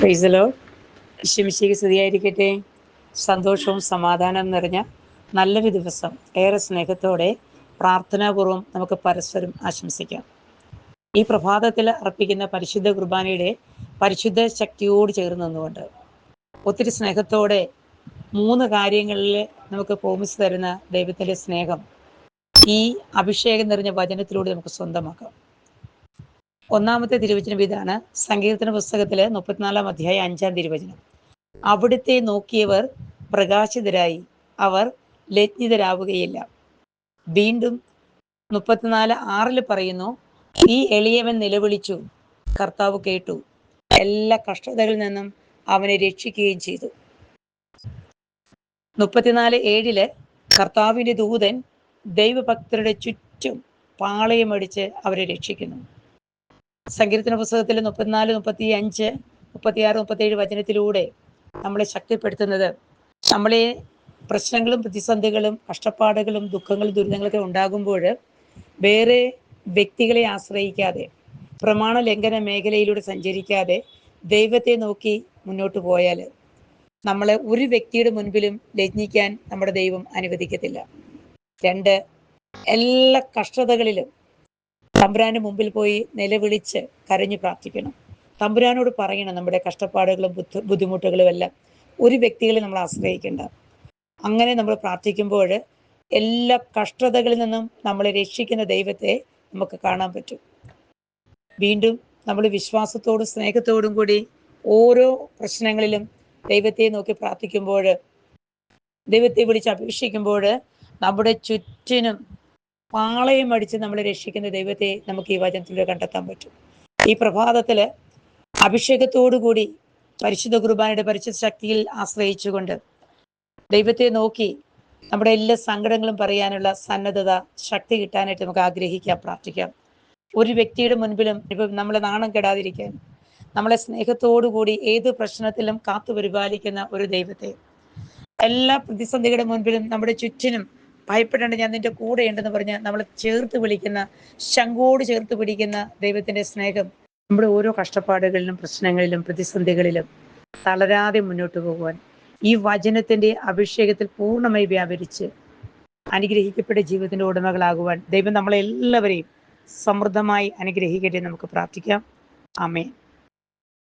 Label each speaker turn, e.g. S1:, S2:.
S1: Praise the Lord. ഈശോമിശിഹായ്ക്ക് സ്തുതിയായിരിക്കട്ടെ. സന്തോഷവും സമാധാനവും നിറഞ്ഞ നല്ലൊരു ദിവസം ഏറെ സ്നേഹത്തോടെ പ്രാർത്ഥനാപൂർവം നമുക്ക് പരസ്പരം ആശംസിക്കാം. ഈ പ്രഭാതത്തിൽ അർപ്പിക്കുന്ന പരിശുദ്ധ കുർബാനയുടെ പരിശുദ്ധ ശക്തിയോട് ചേർന്ന് നിന്നുകൊണ്ട് ഒത്തിരി സ്നേഹത്തോടെ 3 കാര്യങ്ങളിൽ നമുക്ക് പ്രോമിസ് തരുന്ന ദൈവത്തിൻ്റെ സ്നേഹം ഈ അഭിഷേകം നിറഞ്ഞ വചനത്തിലൂടെ നമുക്ക് സ്വന്തമാക്കാം. ഒന്നാമത്തെ തിരുവചനം ഇതാണ്. സങ്കീർത്തന പുസ്തകത്തിലെ 34 അധ്യായം 5 തിരുവചനം. അവിടുത്തെ നോക്കിയവർ പ്രകാശിതരായി, അവർ ലജ്ജിതരാവുകയില്ല. വീണ്ടും 34:6 പറയുന്നു, ഈ എളിയവൻ നിലവിളിച്ചു, കർത്താവ് കേട്ടു, എല്ലാ കഷ്ടതകളിൽ നിന്നും അവനെ രക്ഷിക്കുകയും ചെയ്തു. 34:7 കർത്താവിൻ്റെ ദൂതൻ ദൈവഭക്തരുടെ ചുറ്റും പാളയമടിച്ച് അവരെ രക്ഷിക്കുന്നു. സങ്കീർത്തന പുസ്തകത്തിൽ 34, 35, 36, 37 വചനത്തിലൂടെ നമ്മളെ ശക്തിപ്പെടുത്തുന്നത്, നമ്മളെ പ്രശ്നങ്ങളും പ്രതിസന്ധികളും കഷ്ടപ്പാടുകളും ദുഃഖങ്ങളും ദുരിതങ്ങളൊക്കെ ഉണ്ടാകുമ്പോൾ വേറെ വ്യക്തികളെ ആശ്രയിക്കാതെ, പ്രമാണ ലംഘന മേഖലയിലൂടെ സഞ്ചരിക്കാതെ ദൈവത്തെ നോക്കി മുന്നോട്ട് പോയാൽ നമ്മളെ ഒരു വ്യക്തിയുടെ മുൻപിലും ലജ്ഞിക്കാൻ നമ്മുടെ ദൈവം അനുവദിക്കത്തില്ല. 2, എല്ലാ കഷ്ടതകളിലും തമ്പുരാൻ്റെ മുമ്പിൽ പോയി നിലവിളിച്ച് കരഞ്ഞു പ്രാർത്ഥിക്കണം. തമ്പുരാനോട് പറയണം നമ്മുടെ കഷ്ടപ്പാടുകളും ബുദ്ധിമുട്ടുകളും എല്ലാം. ഒരു വ്യക്തികളെ നമ്മൾ ആശ്രയിക്കേണ്ട. അങ്ങനെ നമ്മൾ പ്രാർത്ഥിക്കുമ്പോൾ എല്ലാ കഷ്ടതകളിൽ നിന്നും നമ്മളെ രക്ഷിക്കുന്ന ദൈവത്തെ നമുക്ക് കാണാൻ പറ്റും. വീണ്ടും നമ്മൾ വിശ്വാസത്തോടും സ്നേഹത്തോടും കൂടി ഓരോ പ്രശ്നങ്ങളിലും ദൈവത്തെ നോക്കി പ്രാർത്ഥിക്കുമ്പോൾ, ദൈവത്തെ വിളിച്ച് അപേക്ഷിക്കുമ്പോൾ നമ്മുടെ ചുറ്റിനും പാളയം അടിച്ച് നമ്മളെ രക്ഷിക്കുന്ന ദൈവത്തെ നമുക്ക് ഈ വചനത്തിലൂടെ കണ്ടെത്താൻ പറ്റും. ഈ പ്രഭാതത്തിൽ അഭിഷേകത്തോടുകൂടി പരിശുദ്ധ കുർബാനയുടെ പരിശുദ്ധ ശക്തിയിൽ ആശ്രയിച്ചുകൊണ്ട് ദൈവത്തെ നോക്കി നമ്മുടെ എല്ലാ സങ്കടങ്ങളും പറയാനുള്ള സന്നദ്ധത, ശക്തി കിട്ടാനായിട്ട് നമുക്ക് ആഗ്രഹിക്കാം, പ്രാർത്ഥിക്കാം. ഒരു വ്യക്തിയുടെ മുൻപിലും ഇപ്പം നമ്മളെ നാണം കെടാതിരിക്കാൻ, നമ്മളെ സ്നേഹത്തോടുകൂടി ഏത് പ്രശ്നത്തിലും കാത്തു പരിപാലിക്കുന്ന ഒരു ദൈവത്തെ, എല്ലാ പ്രതിസന്ധികളുടെ മുൻപിലും നമ്മുടെ ചുറ്റിനും ഭയപ്പെടേണ്ട, ഞാൻ നിന്റെ കൂടെ ഉണ്ടെന്ന് പറഞ്ഞ് നമ്മളെ ചേർത്ത് വിളിക്കുന്ന, ശങ്കോട് ചേർത്ത് പിടിക്കുന്ന ദൈവത്തിൻ്റെ സ്നേഹം നമ്മുടെ ഓരോ കഷ്ടപ്പാടുകളിലും പ്രശ്നങ്ങളിലും പ്രതിസന്ധികളിലും തളരാതെ മുന്നോട്ട് പോകുവാൻ ഈ വചനത്തിൻ്റെ അഭിഷേകത്തിൽ പൂർണ്ണമായി വ്യാപരിച്ച് അനുഗ്രഹിക്കപ്പെട്ട ജീവിതത്തിൻ്റെ ഉടമകളാകുവാൻ ദൈവം നമ്മളെല്ലാവരെയും സമൃദ്ധമായി അനുഗ്രഹിക്കട്ടെ. നമുക്ക് പ്രാർത്ഥിക്കാം. ആമേൻ.